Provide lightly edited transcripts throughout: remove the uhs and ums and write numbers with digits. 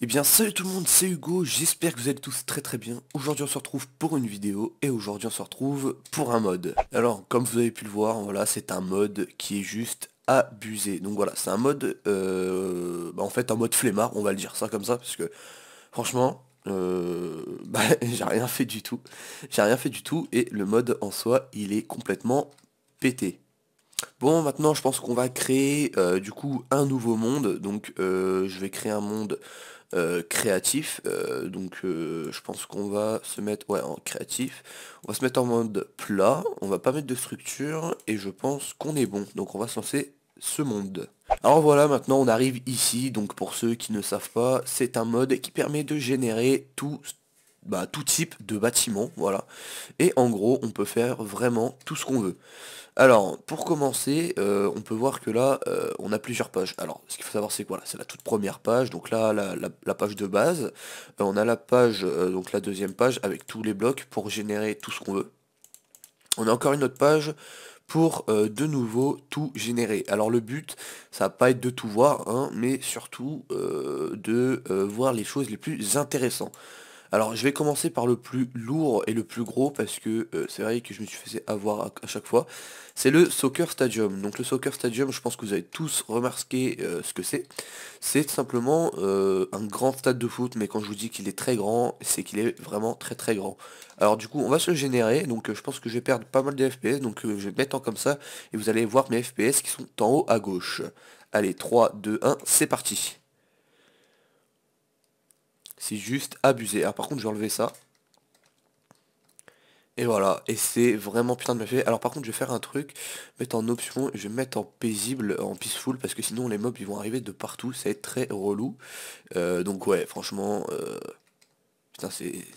Eh bien salut tout le monde, c'est Hugo, j'espère que vous allez tous très très bien. Aujourd'hui on se retrouve pour une vidéo et aujourd'hui on se retrouve pour un mode. Alors comme vous avez pu le voir, voilà, c'est un mode qui est juste abusé. Donc voilà, c'est un mode, en fait un mode flemmard, on va le dire ça comme ça, parce que franchement, j'ai rien fait du tout. J'ai rien fait du tout et le mode en soi, il est complètement pété. Bon, maintenant, je pense qu'on va créer du coup un nouveau monde. Donc, je vais créer un monde créatif. Je pense qu'on va se mettre en créatif. On va se mettre en mode plat. On va pas mettre de structure et je pense qu'on est bon. Donc, on va se lancer ce monde. Alors voilà, maintenant on arrive ici. Donc, pour ceux qui ne savent pas, c'est un mode qui permet de générer tout type de bâtiment. Voilà. Et en gros, on peut faire vraiment tout ce qu'on veut. Alors, pour commencer, on peut voir que là, on a plusieurs pages. Alors, ce qu'il faut savoir, c'est que voilà, c'est la toute première page, donc là, la page de base. On a la page, donc la deuxième page, avec tous les blocs pour générer tout ce qu'on veut. On a encore une autre page pour de nouveau tout générer. Alors le but, ça va pas être de tout voir, hein, mais surtout de voir les choses les plus intéressantes. Alors je vais commencer par le plus lourd et le plus gros parce que c'est vrai que je me suis fait avoir à chaque fois. C'est le Soccer Stadium. Donc le Soccer Stadium, je pense que vous avez tous remarqué ce que c'est. C'est tout simplement un grand stade de foot, mais quand je vous dis qu'il est très grand, c'est qu'il est vraiment très très grand. Alors du coup, on va se le générer, donc je pense que je vais perdre pas mal de FPS, donc je vais mettre en comme ça, et vous allez voir mes FPS qui sont en haut à gauche. Allez, 3, 2, 1, c'est parti. C'est juste abusé. Alors par contre, je vais enlever ça. Et voilà, et c'est vraiment putain de bien fait. Alors par contre je vais faire un truc, mettre en option, je vais mettre en paisible, en peaceful, parce que sinon les mobs ils vont arriver de partout, ça va être très relou. Donc ouais, franchement, putain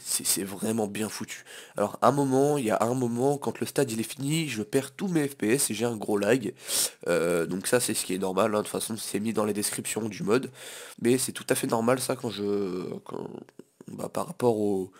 c'est vraiment bien foutu. Alors à un moment, il y a un moment, quand le stade il est fini, je perds tous mes FPS et j'ai un gros lag. Donc ça c'est ce qui est normal, hein. De toute façon c'est mis dans les descriptions du mode. Mais c'est tout à fait normal ça par rapport au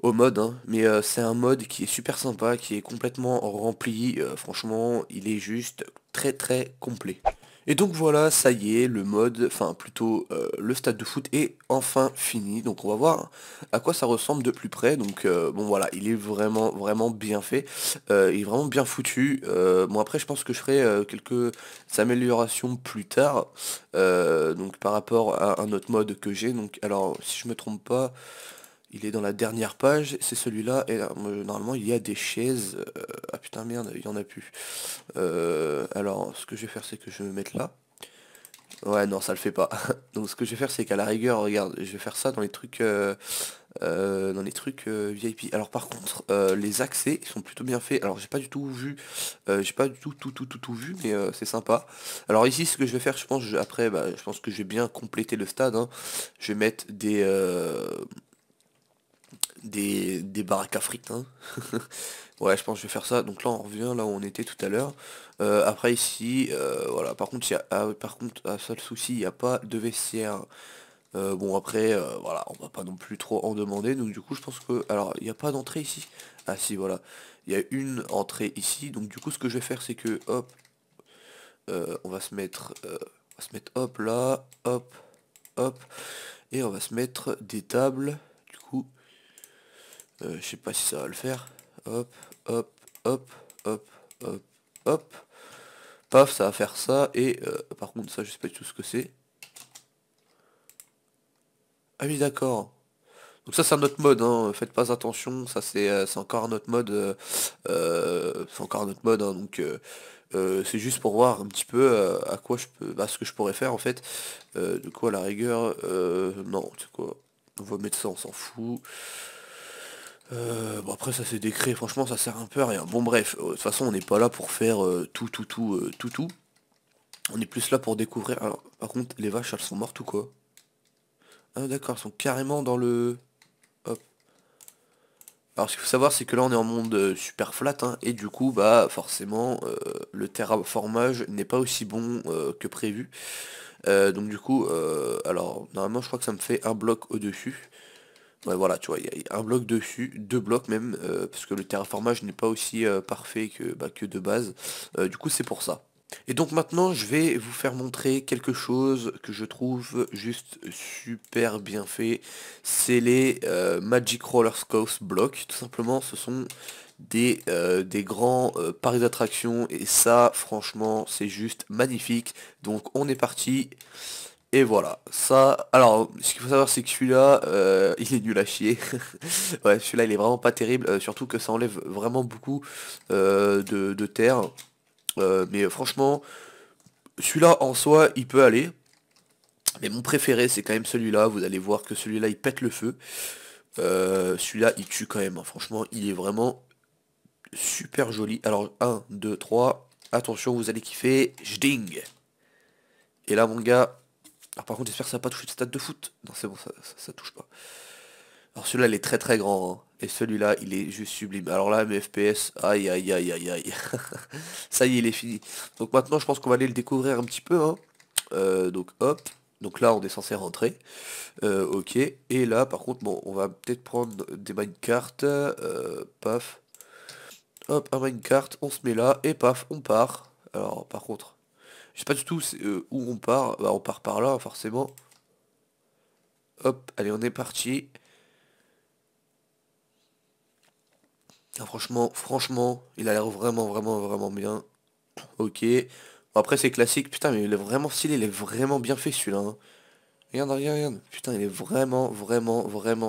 mode, hein. Mais c'est un mode qui est super sympa, qui est complètement rempli. Franchement, il est juste très très complet. Et donc voilà, ça y est, le mode, enfin plutôt le stade de foot est enfin fini. Donc on va voir à quoi ça ressemble de plus près. Donc bon voilà, il est vraiment vraiment bien fait. Il est vraiment bien foutu. Bon après je pense que je ferai quelques améliorations plus tard. Donc par rapport à un autre mode que j'ai. Donc alors si je me trompe pas. Il est dans la dernière page, c'est celui-là, et normalement il y a des chaises. Ah putain merde, il y en a plus. Alors ce que je vais faire c'est que je vais me mettre là. Ouais non ça le fait pas. Donc ce que je vais faire c'est qu'à la rigueur, regarde, je vais faire ça dans les trucs VIP. Alors par contre les accès ils sont plutôt bien faits. Alors j'ai pas du tout vu, j'ai pas du tout vu, mais c'est sympa. Alors ici ce que je vais faire, je pense, après je pense que je vais bien compléter le stade, hein. Je vais mettre des baraques à frites, hein. Ouais, je pense que je vais faire ça. Donc là, on revient là où on était tout à l'heure. Après ici, voilà. Par contre, seul souci, il n'y a pas de vestiaire. Bon, après, voilà, on va pas non plus trop en demander. Donc du coup, je pense que, alors, il n'y a pas d'entrée ici. Ah si, voilà. Il y a une entrée ici. Donc du coup, ce que je vais faire, c'est que, hop, on va se mettre, hop là, hop, et on va se mettre des tables. Du coup. Je sais pas si ça va le faire. Hop, hop, hop, hop, hop, hop. Paf, ça va faire ça. Et par contre, ça, je sais pas du tout ce que c'est. Ah oui, d'accord. Donc ça, c'est un autre mode, hein. Faites pas attention. Ça, c'est encore un autre mode. C'est encore un autre mode, hein. Donc, c'est juste pour voir un petit peu à quoi je peux, ce que je pourrais faire en fait. De quoi à la rigueur, non, c'est quoi. On va mettre ça, on s'en fout. Bon après ça c'est des craies, franchement ça sert un peu à rien. Bon bref, de toute façon on n'est pas là pour faire tout. On est plus là pour découvrir. Alors par contre les vaches elles sont mortes ou quoi? Ah d'accord, elles sont carrément dans le... Hop. Alors ce qu'il faut savoir c'est que là on est en monde super flat, hein, et du coup bah forcément le terraformage n'est pas aussi bon que prévu. Donc du coup, alors normalement je crois que ça me fait un bloc au-dessus. Ouais, voilà, tu vois, il y a un bloc dessus, deux blocs même, parce que le terraformage n'est pas aussi parfait que de base. Du coup, c'est pour ça. Et donc maintenant, je vais vous faire montrer quelque chose que je trouve juste super bien fait. C'est les Magic Roller Coaster Block. Tout simplement, ce sont des grands parcs d'attractions. Et ça, franchement, c'est juste magnifique. Donc on est parti. Et voilà, ça, alors, ce qu'il faut savoir, c'est que celui-là, il est nul à chier. Ouais, celui-là, il est vraiment pas terrible, surtout que ça enlève vraiment beaucoup de terre. Mais franchement, celui-là, en soi, il peut aller. Mais mon préféré, c'est quand même celui-là. Vous allez voir que celui-là, il pète le feu. Celui-là, il tue quand même, hein. Franchement, il est vraiment super joli. Alors, un 2 3 attention, vous allez kiffer. Jding. Et là, mon gars... Alors par contre, j'espère que ça va pas toucher le stade de foot. Non, c'est bon, ça touche pas. Alors celui-là, il est très très grand, hein. Et celui-là, il est juste sublime. Alors là, mes FPS, aïe aïe aïe aïe aïe. Ça y est, il est fini. Donc maintenant, je pense qu'on va aller le découvrir un petit peu, hein. Donc hop. Donc là, on est censé rentrer. Ok. Et là, par contre, bon, on va peut-être prendre des minecarts. Paf. Hop, un minecart, on se met là, et paf, on part. Alors par contre, je sais pas du tout où on part. Bah, on part par là, forcément. Hop, allez, on est parti. Ah, franchement, il a l'air vraiment bien. Ok. Bon, après, c'est classique. Putain, mais il est vraiment stylé. Il est vraiment bien fait, celui-là, hein. Regarde. Putain, il est vraiment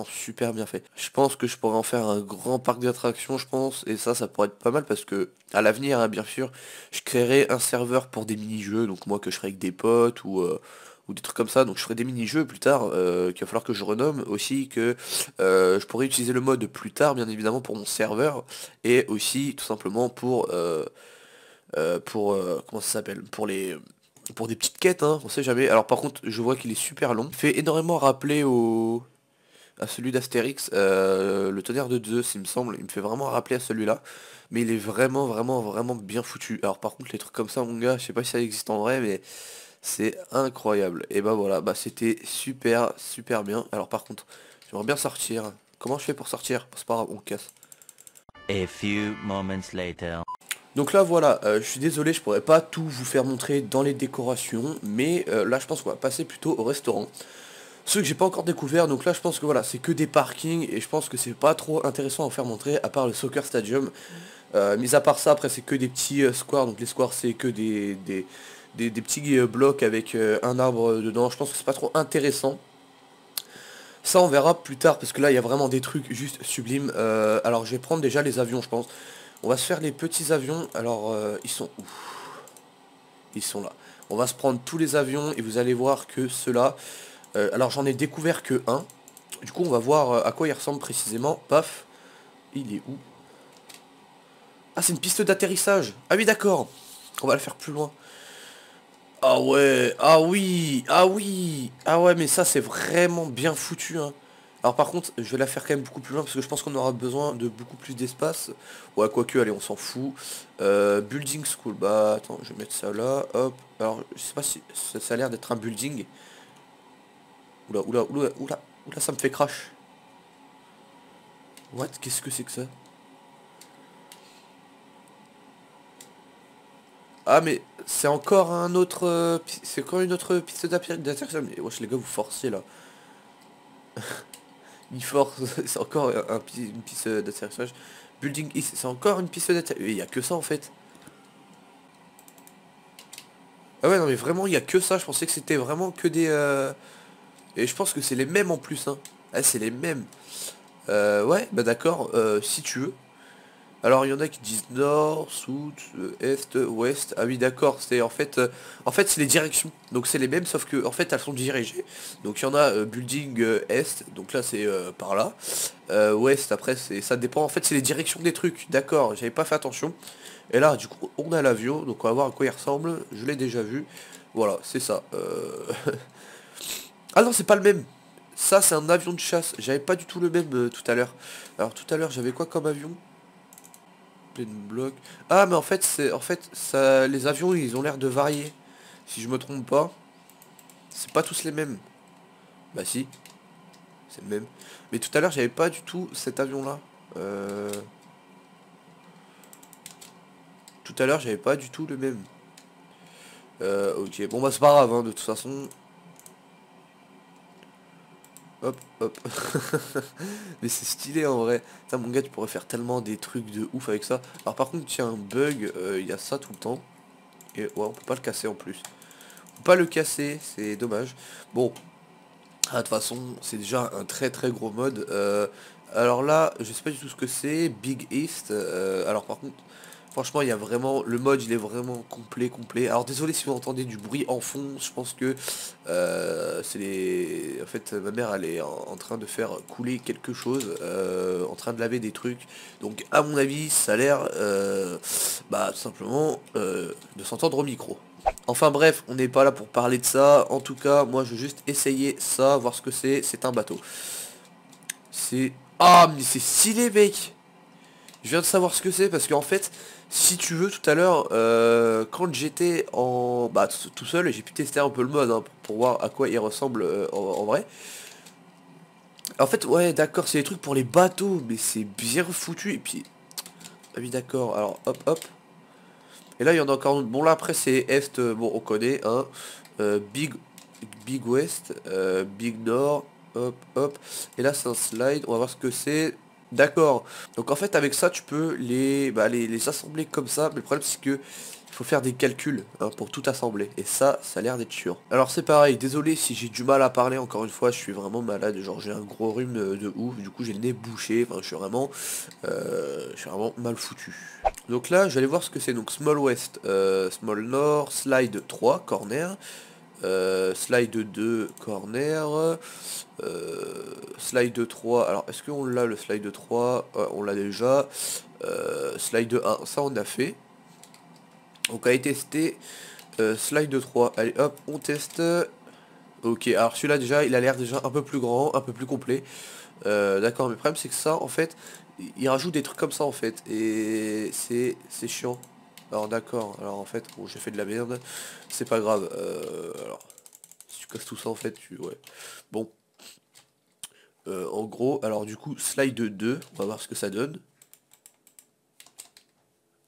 super bien fait. Je pense que je pourrais en faire un grand parc d'attractions, je pense. Et ça pourrait être pas mal parce que, à l'avenir, hein, bien sûr, je créerai un serveur pour des mini-jeux. Donc moi, que je ferai avec des potes ou des trucs comme ça. Donc je ferai des mini-jeux plus tard, qu'il va falloir que je renomme. Aussi que je pourrais utiliser le mode plus tard, bien évidemment, pour mon serveur. Et aussi, tout simplement, comment ça s'appelle? Pour des petites quêtes, hein, on sait jamais. Alors par contre, je vois qu'il est super long. Il fait énormément rappeler à celui d'Astérix, le tonnerre de Zeus, il me semble. Il me fait vraiment rappeler à celui-là. Mais il est vraiment bien foutu. Alors par contre, les trucs comme ça, mon gars, je sais pas si ça existe en vrai, mais c'est incroyable. Et bah voilà, bah c'était super bien. Alors par contre, j'aimerais bien sortir. Comment je fais pour sortir? C'est pas grave, on casse. A few moments later. Donc là voilà, je suis désolé, je pourrais pas tout vous faire montrer dans les décorations, mais là je pense qu'on va passer plutôt au restaurant. Ceux que j'ai pas encore découvert, donc là je pense que voilà, c'est que des parkings et je pense que c'est pas trop intéressant à faire montrer à part le soccer stadium. Mis à part ça, après c'est que des petits squares, donc les squares c'est que des petits blocs avec un arbre dedans, je pense que c'est pas trop intéressant. Ça on verra plus tard parce que là il y a vraiment des trucs juste sublimes. Alors je vais prendre déjà les avions je pense. On va se faire les petits avions. Alors, ils sont où? Ils sont là. On va se prendre tous les avions et vous allez voir que ceux-là... alors, j'en ai découvert que un. Du coup, on va voir à quoi il ressemble précisément. Paf. Il est où? Ah, c'est une piste d'atterrissage. Ah oui, d'accord. On va le faire plus loin. Ah ouais. Ah oui. Ah oui. Ah ouais, mais ça, c'est vraiment bien foutu, hein. Alors par contre, je vais la faire quand même beaucoup plus loin parce que je pense qu'on aura besoin de beaucoup plus d'espace. Ouais, quoique, allez, on s'en fout. Building school, bah attends, je vais mettre ça là, hop. Alors, je sais pas si ça a l'air d'être un building. Oula, ça me fait crash. What? Qu'est-ce que c'est que ça? Ah mais c'est encore un autre... c'est encore une autre piste d'atterrissage. Mais wesh les gars, vous forcez là. Il force, c'est encore une piste d'atterrissage. Building East, c'est encore une piste d'atterrissage. Il y a que ça en fait. Ah ouais non mais vraiment il y a que ça, je pensais que c'était vraiment que des... Et je pense que c'est les mêmes en plus hein. Ah c'est les mêmes. Ouais bah d'accord, si tu veux. Alors il y en a qui disent nord, sud, est, ouest. Ah oui d'accord, c'est en fait c'est les directions. Donc c'est les mêmes sauf que en fait elles sont dirigées. Donc il y en a building est, donc là c'est par là. Ouest après c'est ça dépend. En fait c'est les directions des trucs. D'accord, j'avais pas fait attention. Et là du coup on a l'avion, donc on va voir à quoi il ressemble. Je l'ai déjà vu. Voilà, c'est ça. Ah non c'est pas le même. Ça c'est un avion de chasse. J'avais pas du tout le même tout à l'heure. Alors tout à l'heure j'avais quoi comme avion? Plein bloc. Ah mais en fait ça les avions ils ont l'air de varier. Si je me trompe pas. C'est pas tous les mêmes. Bah si, c'est le même. Mais tout à l'heure j'avais pas du tout cet avion là. Tout à l'heure j'avais pas du tout le même. Ok, bon bah c'est pas grave, hein, de toute façon. Hop, hop. Mais c'est stylé en vrai. Ça, mon gars, tu pourrais faire tellement des trucs de ouf avec ça. Alors par contre, il y a un bug, il y a ça tout le temps. Et ouais, on peut pas le casser en plus. On peut pas le casser, c'est dommage. Bon, de toute façon, c'est déjà un très très gros mode. Alors là, je sais pas du tout ce que c'est. Big East. Alors par contre, franchement, il y a vraiment... Le mode, il est vraiment complet, complet. Alors désolé si vous entendez du bruit en fond. Je pense que c'est les... En fait, ma mère, elle est en train de faire couler quelque chose. En train de laver des trucs. Donc à mon avis, ça a l'air... bah tout simplement de s'entendre au micro. Enfin bref, on n'est pas là pour parler de ça. En tout cas, moi je veux juste essayer ça, voir ce que c'est. C'est un bateau. C'est... Ah, mais c'est stylé, mec. Je viens de savoir ce que c'est parce qu'en fait, si tu veux, tout à l'heure, quand j'étais en... Bah, tout seul, j'ai pu tester un peu le mode, hein, pour voir à quoi il ressemble en vrai. En fait, ouais, d'accord, c'est des trucs pour les bateaux, mais c'est bien foutu. Et puis... Ah oui, d'accord. Alors, hop, hop. Et là, il y en a encore... Bon, là, après, c'est Est, bon, on connaît, hein. Big West, Big Nord, hop, hop. Et là, c'est un slide, on va voir ce que c'est. D'accord. Donc, en fait, avec ça, tu peux les assembler comme ça. Mais le problème, c'est que il faut faire des calculs, hein, pour tout assembler. Et ça a l'air d'être chiant. Alors, c'est pareil, désolé si j'ai du mal à parler, encore une fois, je suis vraiment malade. Genre, j'ai un gros rhume de ouf. Du coup, j'ai le nez bouché. Enfin, je suis vraiment mal foutu. Donc là, je vais aller voir ce que c'est. Donc Small West, Small Nord, Slide 3, Corner, Slide 2, Corner, Slide 3, alors est-ce qu'on l'a le Slide 3? On l'a déjà. Slide 1, ça on a fait. Donc allez tester Slide 3, allez hop, on teste. Ok, alors celui-là déjà, il a l'air déjà un peu plus grand, un peu plus complet. D'accord, mais le problème c'est que ça, en fait, il rajoute des trucs comme ça en fait, et c'est chiant. Alors d'accord, alors en fait, bon j'ai fait de la merde, c'est pas grave. Alors, si tu casses tout ça en fait, ouais. Bon, en gros, alors du coup, slide 2, on va voir ce que ça donne.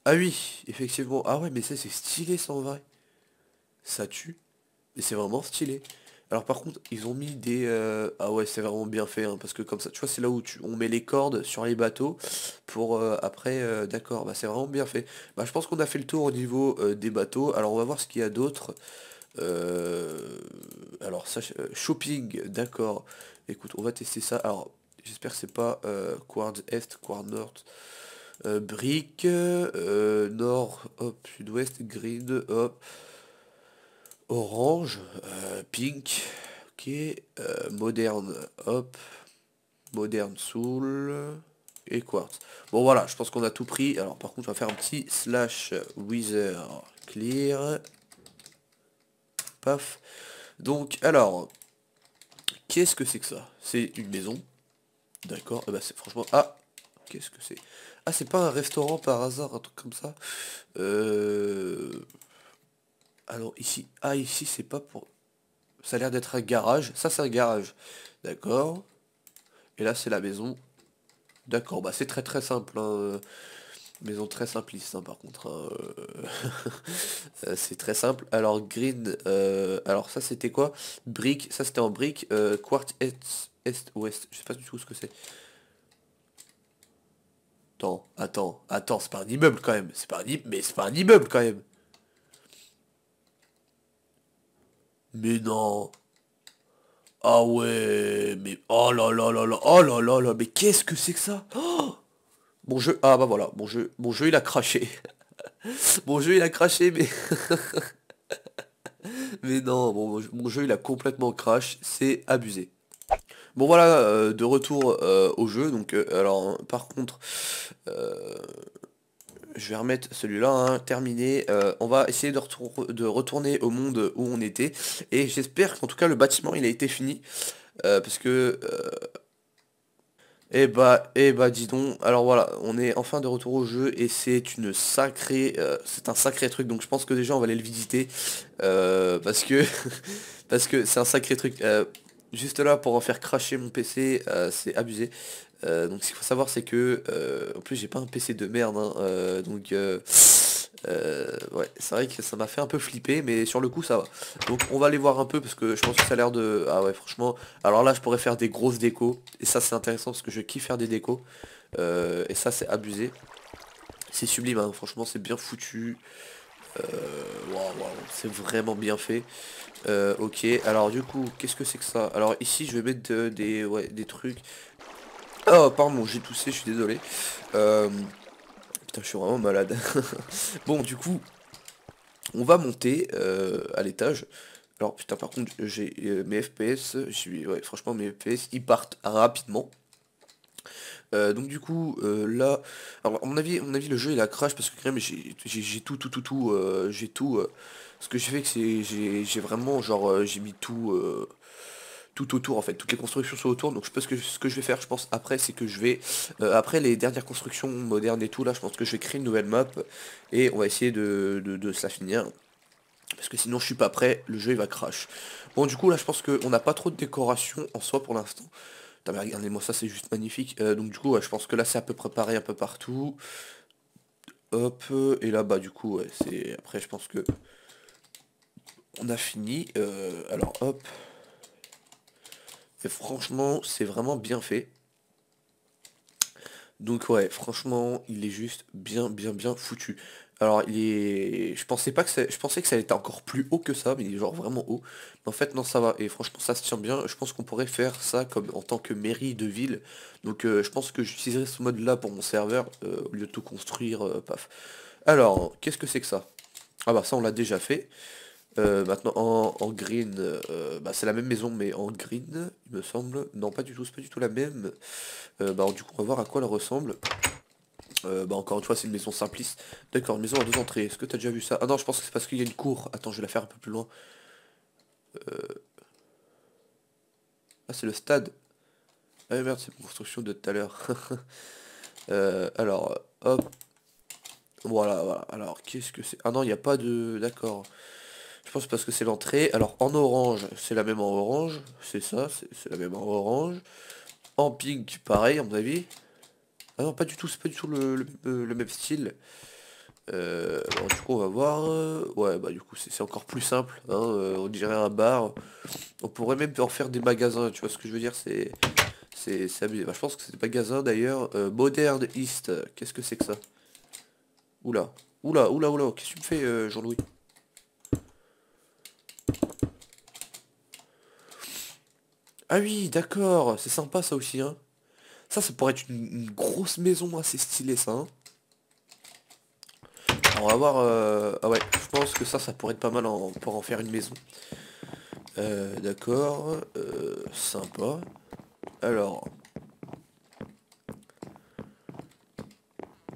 Ah oui, effectivement, ah ouais, mais ça c'est stylé ça en vrai. Ça tue. Et c'est vraiment stylé. Alors par contre, ils ont mis des... Ah ouais, c'est vraiment bien fait, hein, parce que comme ça, tu vois, c'est là où on met les cordes sur les bateaux pour après... D'accord, bah c'est vraiment bien fait. Bah je pense qu'on a fait le tour au niveau des bateaux. Alors on va voir ce qu'il y a d'autre. Alors ça, shopping, d'accord. Écoute, on va tester ça. Alors, j'espère que c'est pas Quart Est, Quart Nord. Brique, Nord, hop, Sud-Ouest, Green, hop. Orange, pink, ok, moderne, hop, moderne soul et quartz. Bon voilà, je pense qu'on a tout pris. Alors par contre, on va faire un petit slash wither clear. Paf. Donc alors, qu'est-ce que c'est que ça? C'est une maison. D'accord. Bah c'est franchement. Ah, qu'est-ce que c'est? Ah, c'est pas un restaurant par hasard, un truc comme ça. Alors ici, ah ici c'est pas pour. Ça a l'air d'être un garage. Ça, c'est un garage. D'accord. Et là, c'est la maison. D'accord. Bah, c'est très très simple, hein. Maison très simpliste, hein, par contre, hein. C'est très simple. Alors, green. Alors, ça, c'était quoi? Brique. Ça, c'était en brique. Quartz est, ouest. Je sais pas du tout ce que c'est. Attends. C'est pas un immeuble, quand même. C'est pas un immeuble, mais c'est pas un immeuble, quand même. Mais non. Ah ouais, mais oh là là là là, oh là là là, mais qu'est-ce que c'est que ça? Oh, mon jeu, ah bah voilà, mon jeu il a craché. Mon jeu il a craché, mais non, mon jeu il a complètement crash, c'est abusé. Bon voilà, de retour au jeu, donc alors par contre, euh, je vais remettre celui-là, hein, terminé. On va essayer de retourner au monde où on était, et j'espère qu'en tout cas le bâtiment il a été fini, parce que eh bah, dis donc. Alors voilà, on est enfin de retour au jeu et c'est un sacré truc. Donc je pense que déjà on va aller le visiter parce que parce que c'est un sacré truc. Juste là pour en faire cracher mon PC, c'est abusé. Donc ce qu'il faut savoir c'est que en plus j'ai pas un PC de merde, hein, donc voilà, Ouais, c'est vrai que ça m'a fait un peu flipper, mais sur le coup ça va. Donc on va aller voir un peu parce que je pense que ça a l'air de... Ah ouais, franchement, alors là je pourrais faire des grosses décos, et ça c'est intéressant parce que je kiffe faire des décos. Et ça c'est abusé. C'est sublime, hein. Franchement c'est bien foutu. Waouh, waouh, c'est vraiment bien fait. Ok, alors du coup, qu'est-ce que c'est que ça? Alors ici je vais mettre ouais, des trucs. Oh pardon, j'ai toussé, je suis désolé. Euh, Putain, je suis vraiment malade. Bon, du coup, on va monter à l'étage. Alors putain, par contre, j'ai mes FPS, ouais, franchement mes FPS, ils partent rapidement. Donc du coup, là, alors à mon avis, le jeu il a crash parce que quand même j'ai tout, j'ai tout. Ce que j'ai fait, que c'est, j'ai vraiment, genre, j'ai mis tout autour en fait, toutes les constructions sont autour. Donc je pense que ce que je vais faire, je pense après, c'est que je vais, après les dernières constructions modernes et tout là, je pense que je vais créer une nouvelle map et on va essayer de se la finir. Parce que sinon je suis pas prêt, le jeu il va crash. Bon du coup là je pense qu'on n'a pas trop de décoration en soi pour l'instant. Putain, mais regardez-moi ça, c'est juste magnifique. Donc du coup ouais, je pense que là c'est à peu près pareil un peu partout. Hop, et là bas du coup ouais, c'est... Après je pense que on a fini. Alors hop. Et franchement c'est vraiment bien fait. Donc ouais, franchement, il est juste bien foutu. Alors il est... Je pensais que ça allait être encore plus haut que ça, mais il est genre vraiment haut. Mais en fait non ça va, et franchement ça se tient bien. Je pense qu'on pourrait faire ça comme en tant que mairie de ville. Donc je pense que j'utiliserai ce mode là pour mon serveur, au lieu de tout construire, paf. Alors, qu'est-ce que c'est que ça? Ah bah ça on l'a déjà fait. Maintenant en green, bah, c'est la même maison mais en green, il me semble. Non pas du tout, c'est pas du tout la même. Bah du coup on va voir à quoi elle ressemble. Bah encore une fois c'est une maison simpliste. D'accord, une maison à 2 entrées. Est-ce que t'as déjà vu ça? Ah non, je pense que c'est parce qu'il y a une cour. Attends, je vais la faire un peu plus loin. Ah, c'est le stade. Ah merde, c'est une construction de tout à l'heure. Alors, hop. Voilà. Alors, qu'est-ce que c'est? Ah non, il n'y a pas de... D'accord. Je pense parce que c'est l'entrée. Alors, en orange, c'est la même en orange. C'est ça, c'est la même en orange. En pink, pareil, à mon avis. Ah non, pas du tout, c'est pas du tout le même style. Bon, du coup, on va voir. Ouais, bah du coup, c'est encore plus simple, hein, on dirait un bar. On pourrait même en faire des magasins, tu vois ce que je veux dire, c'est abusé. Bah, je pense que c'est des magasins d'ailleurs. Modern East, qu'est-ce que c'est que ça? Oula, oula, qu'est-ce que tu me fais, Jean-Louis? Ah oui, d'accord, c'est sympa ça aussi, hein. Ça pourrait être une grosse maison assez stylée, ça, hein. Alors, on va voir... Ah ouais, je pense que ça pourrait être pas mal pour en faire une maison. D'accord, sympa. Alors,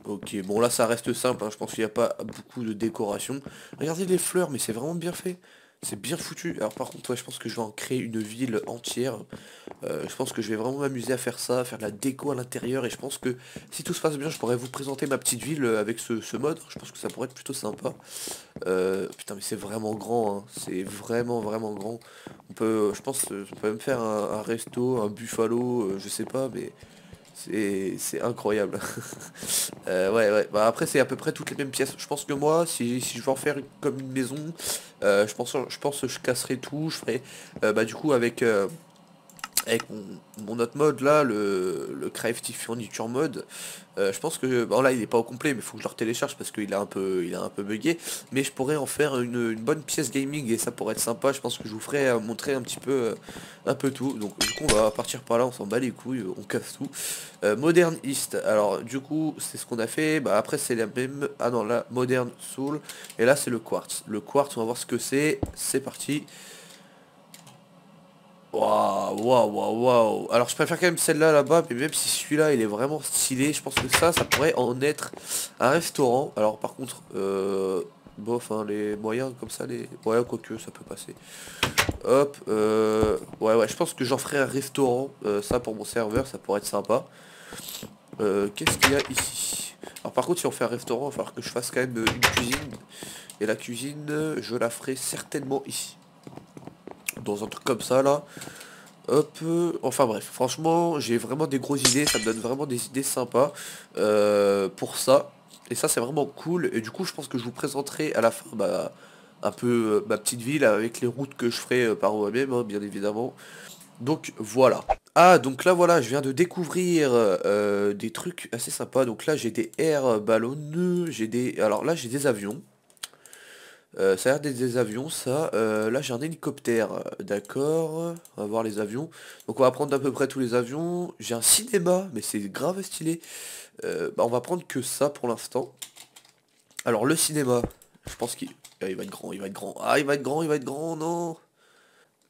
ok, bon là ça reste simple, hein, je pense qu'il n'y a pas beaucoup de décoration. Regardez les fleurs, mais c'est vraiment bien fait. C'est bien foutu. Alors par contre, ouais, je pense que je vais en créer une ville entière. Je pense que je vais vraiment m'amuser à faire ça, faire de la déco à l'intérieur. Et je pense que si tout se passe bien, je pourrais vous présenter ma petite ville avec ce mode. Je pense que ça pourrait être plutôt sympa. Putain, mais c'est vraiment grand, hein. C'est vraiment grand. On peut, je pense, on peut même faire un resto, un buffalo, je sais pas, mais c'est incroyable. Ouais. Bah, après, c'est à peu près toutes les mêmes pièces. Je pense que moi, si je veux en faire comme une maison, je pense que je casserai tout. Je ferai, bah, du coup, avec mon autre mode là, le Crafty Furniture mode, je pense que bon là il est pas au complet mais il faut que je le télécharge parce qu'il il a un peu bugué, mais je pourrais en faire une bonne pièce gaming et ça pourrait être sympa. Je pense que je vous ferai montrer un peu tout. Donc du coup on va partir par là, on s'en bat les couilles, on casse tout. Modern East, alors du coup c'est ce qu'on a fait. Bah après c'est la même, ah non là Modern Soul, et là c'est le Quartz. Le Quartz, on va voir ce que c'est parti. Waouh. Alors je préfère quand même celle-là là-bas, mais même si celui-là il est vraiment stylé, je pense que ça pourrait en être un restaurant. Alors par contre, bof, hein, les moyens comme ça, les... Ouais, quoique, ça peut passer. Hop, ouais, je pense que j'en ferai un restaurant, ça pour mon serveur, ça pourrait être sympa. Qu'est-ce qu'il y a ici? Alors par contre, si on fait un restaurant, il va falloir que je fasse quand même une cuisine. Et la cuisine, je la ferai certainement ici. Dans un truc comme ça, là. Hop, enfin bref, franchement, j'ai vraiment des grosses idées, ça me donne vraiment des idées sympas pour ça. Et ça c'est vraiment cool. Et du coup je pense que je vous présenterai à la fin un peu ma petite ville avec les routes que je ferai par moi-même, hein, bien évidemment. Donc voilà. Ah donc là voilà, je viens de découvrir des trucs assez sympas. Donc là j'ai des air ballons, j'ai des. Alors là j'ai des avions. Ça a l'air d'être des avions ça. Là j'ai un hélicoptère, d'accord. On va voir les avions. Donc on va prendre à peu près tous les avions. J'ai un cinéma, mais c'est grave stylé. On va prendre que ça pour l'instant. Alors le cinéma, je pense il va être grand, il va être grand. Ah il va être grand, il va être grand, non.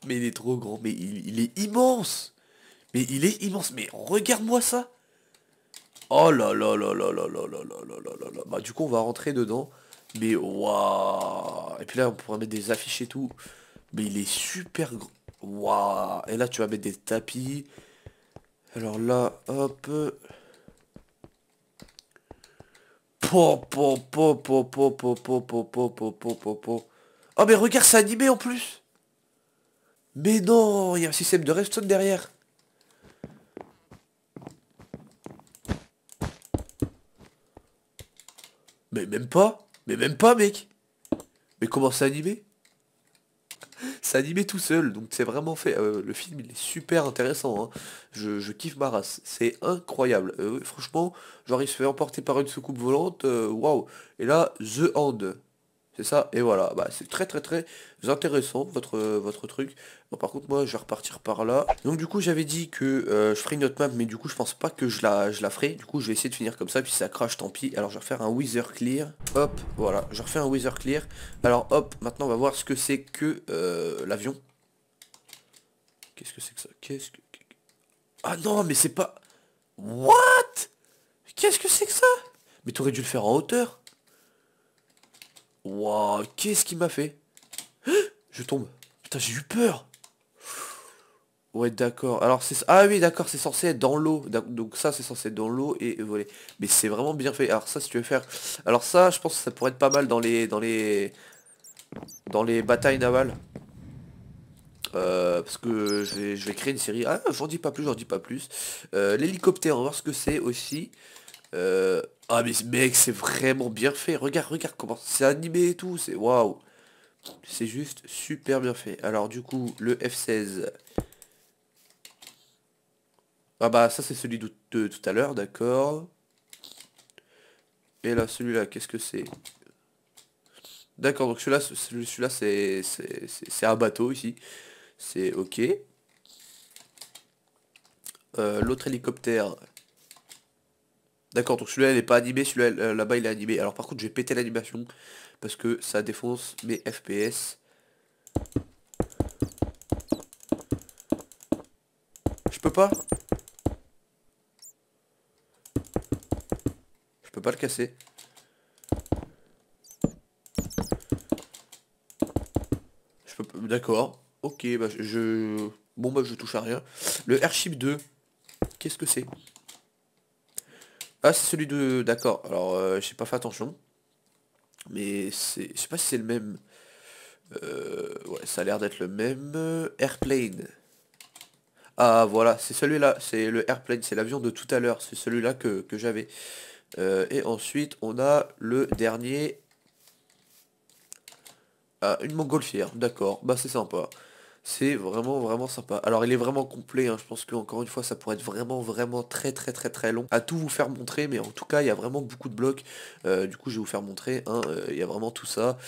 Mais il est trop grand, mais il est immense. Mais il est immense, mais regarde-moi ça. Oh là là là là là là là là là là là là. Bah du coup on va rentrer dedans. Mais waouh. Et puis là on pourra mettre des affiches et tout. Mais il est super grand. Waouh. Et là tu vas mettre des tapis. Alors là, hop. Po, po, po, po, po, po, po, po, po, po, po, po, po. Oh mais regarde, c'est animé en plus. Mais non, il y a un système de redstone derrière. Mais même pas. Mais même pas, mec. Mais comment c'est animé? C'est animé tout seul, donc c'est vraiment fait. Le film il est super intéressant, hein. Je kiffe ma race, c'est incroyable. Franchement, genre il se fait emporter par une soucoupe volante, waouh. Et là, The Hand, c'est ça, et voilà. Bah c'est très très très intéressant votre truc. Bon, par contre moi je vais repartir par là. Donc du coup j'avais dit que je ferai une autre map, mais du coup je pense pas que je la ferai. Du coup je vais essayer de finir comme ça, puis si ça crache tant pis. Alors je vais refaire un Wither Clear. Hop, voilà, je refais un Wither Clear. Alors hop, maintenant on va voir ce que c'est que l'avion. Qu'est-ce que c'est que ça? Qu'est-ce que... Ah non, mais c'est pas... What? Qu'est-ce que c'est que ça? Mais t'aurais dû le faire en hauteur. Waouh, qu'est-ce qu'il m'a fait? Je tombe. Putain, j'ai eu peur. Ouais, d'accord. Alors, c'est... Ah oui, d'accord, c'est censé être dans l'eau. Donc ça, c'est censé être dans l'eau et voler. Mais c'est vraiment bien fait. Alors ça, si tu veux faire... Alors ça, je pense que ça pourrait être pas mal dans les batailles navales. Parce que je vais créer une série. Ah, j'en dis pas plus, j'en dis pas plus. L'hélicoptère, on va voir ce que c'est aussi. Ah mais mec, c'est vraiment bien fait. Regarde, regarde comment c'est animé et tout. C'est waouh. C'est juste super bien fait. Alors du coup, le F16. Ah bah ça c'est celui de tout à l'heure, d'accord. Et là, celui-là, qu'est-ce que c'est? D'accord, donc celui-là c'est un bateau ici. C'est ok. L'autre hélicoptère. D'accord, donc celui-là il est pas animé, celui-là là-bas il est animé. Alors par contre je vais péter l'animation parce que ça défonce mes FPS. Je peux pas? Je peux pas le casser. Je peux pas... D'accord. Ok, bah Bon bah je touche à rien. Le Airship 2, qu'est-ce que c'est? Ah c'est celui de... D'accord, alors j'ai pas fait attention. Mais c'est... Je sais pas si c'est le même. Ouais, ça a l'air d'être le même. Airplane. Ah voilà, c'est celui-là, c'est le airplane, c'est l'avion de tout à l'heure, c'est celui-là que j'avais. Et ensuite, on a le dernier. Ah, une montgolfière, d'accord, bah c'est sympa. C'est vraiment vraiment sympa. Alors il est vraiment complet, hein. Je pense que encore une fois ça pourrait être vraiment vraiment très très très très long à tout vous faire montrer, mais en tout cas il y a vraiment beaucoup de blocs. Du coup je vais vous faire montrer, hein. Il y a vraiment tout ça.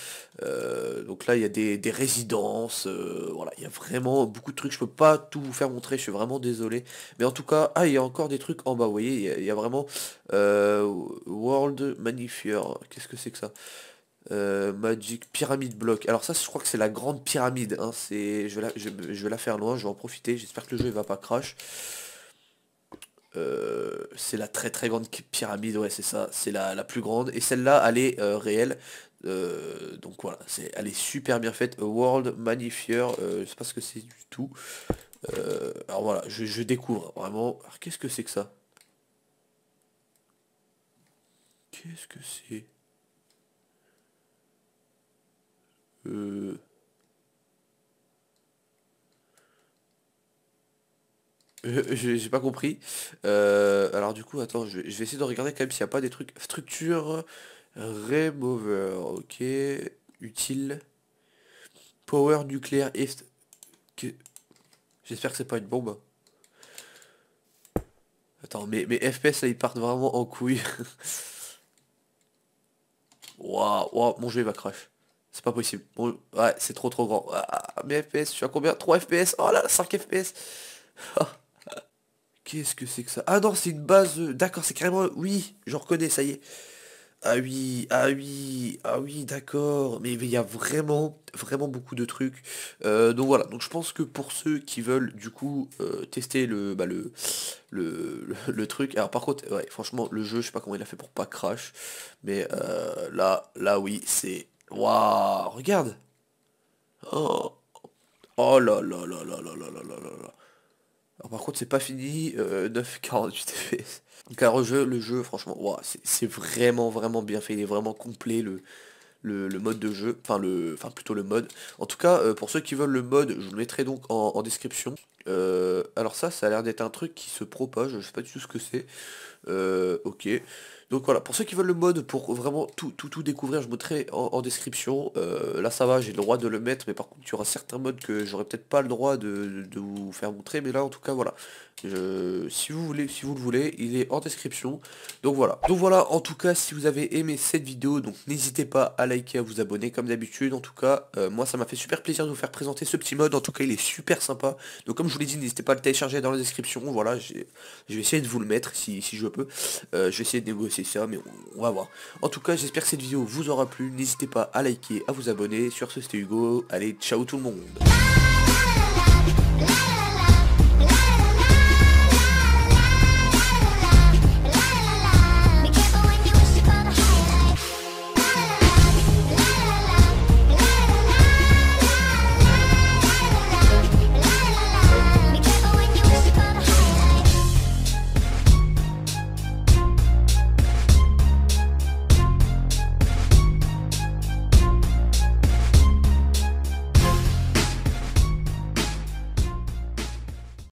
Donc là il y a des résidences, voilà, il y a vraiment beaucoup de trucs. Je peux pas tout vous faire montrer, je suis vraiment désolé. Mais en tout cas, ah il y a encore des trucs en bas, vous voyez, il y a vraiment euh, World Magnifier. Qu'est-ce que c'est que ça? Magic Pyramid Block. Alors ça, je crois que c'est la grande pyramide, hein. Je vais la faire loin, je vais en profiter. J'espère que le jeu il va pas crash. C'est la très très grande pyramide, ouais c'est ça, c'est la plus grande. Et celle-là, elle est réelle. Donc voilà, elle est super bien faite. World Magnifier, je sais pas ce que c'est du tout. Alors voilà, je découvre vraiment. Alors qu'est-ce que c'est que ça? Qu'est-ce que c'est? Euh, J'ai pas compris. Alors du coup, attends, je vais essayer de regarder quand même s'il n'y a pas des trucs. Structure, remover, ok. Utile. Power nucléaire et... que- J'espère que c'est pas une bombe. Attends, mes FPS là ils partent vraiment en couille. Waouh, waouh, mon jeu il va crash. C'est pas possible. Ouais, c'est trop grand. Ah, mes FPS, je suis à combien? 3 FPS. Oh là, 5 FPS. Qu'est-ce que c'est que ça? Ah non, c'est une base. D'accord, c'est carrément... Oui, je reconnais, ça y est. Ah oui, ah oui, ah oui, d'accord. Mais il y a vraiment beaucoup de trucs. Donc voilà, donc je pense que pour ceux qui veulent du coup tester le truc. Alors par contre, ouais, franchement, le jeu, je sais pas comment il a fait pour pas crash. Mais là oui, c'est... Waouh, regarde. Oh, oh là là là là là là là là là là. Alors, par contre, c'est pas fini, 9,48 FPS. Donc alors, le jeu, franchement, ouah, c'est vraiment bien fait, il est vraiment complet le mode de jeu, enfin plutôt le mode. En tout cas, pour ceux qui veulent le mode, je vous le mettrai donc en description. Alors ça a l'air d'être un truc qui se propage, je sais pas du tout ce que c'est. Ok. Donc voilà, pour ceux qui veulent le mode pour vraiment tout découvrir, je mettrai en description. Là ça va, j'ai le droit de le mettre, mais par contre il y aura certains modes que j'aurai peut-être pas le droit de vous faire montrer, mais là en tout cas voilà. Si vous voulez, si vous le voulez, il est en description. Donc voilà. Donc voilà, en tout cas, si vous avez aimé cette vidéo, donc n'hésitez pas à liker, à vous abonner comme d'habitude. En tout cas, moi ça m'a fait super plaisir de vous faire présenter ce petit mode. En tout cas, il est super sympa. Donc comme je vous l'ai dit, n'hésitez pas à le télécharger dans la description. Voilà, je vais essayer de vous le mettre si je peux. Je vais essayer de négocier ça, mais on va voir. En tout cas, j'espère que cette vidéo vous aura plu. N'hésitez pas à liker, à vous abonner. Sur ce, c'était Hugo. Allez, ciao tout le monde.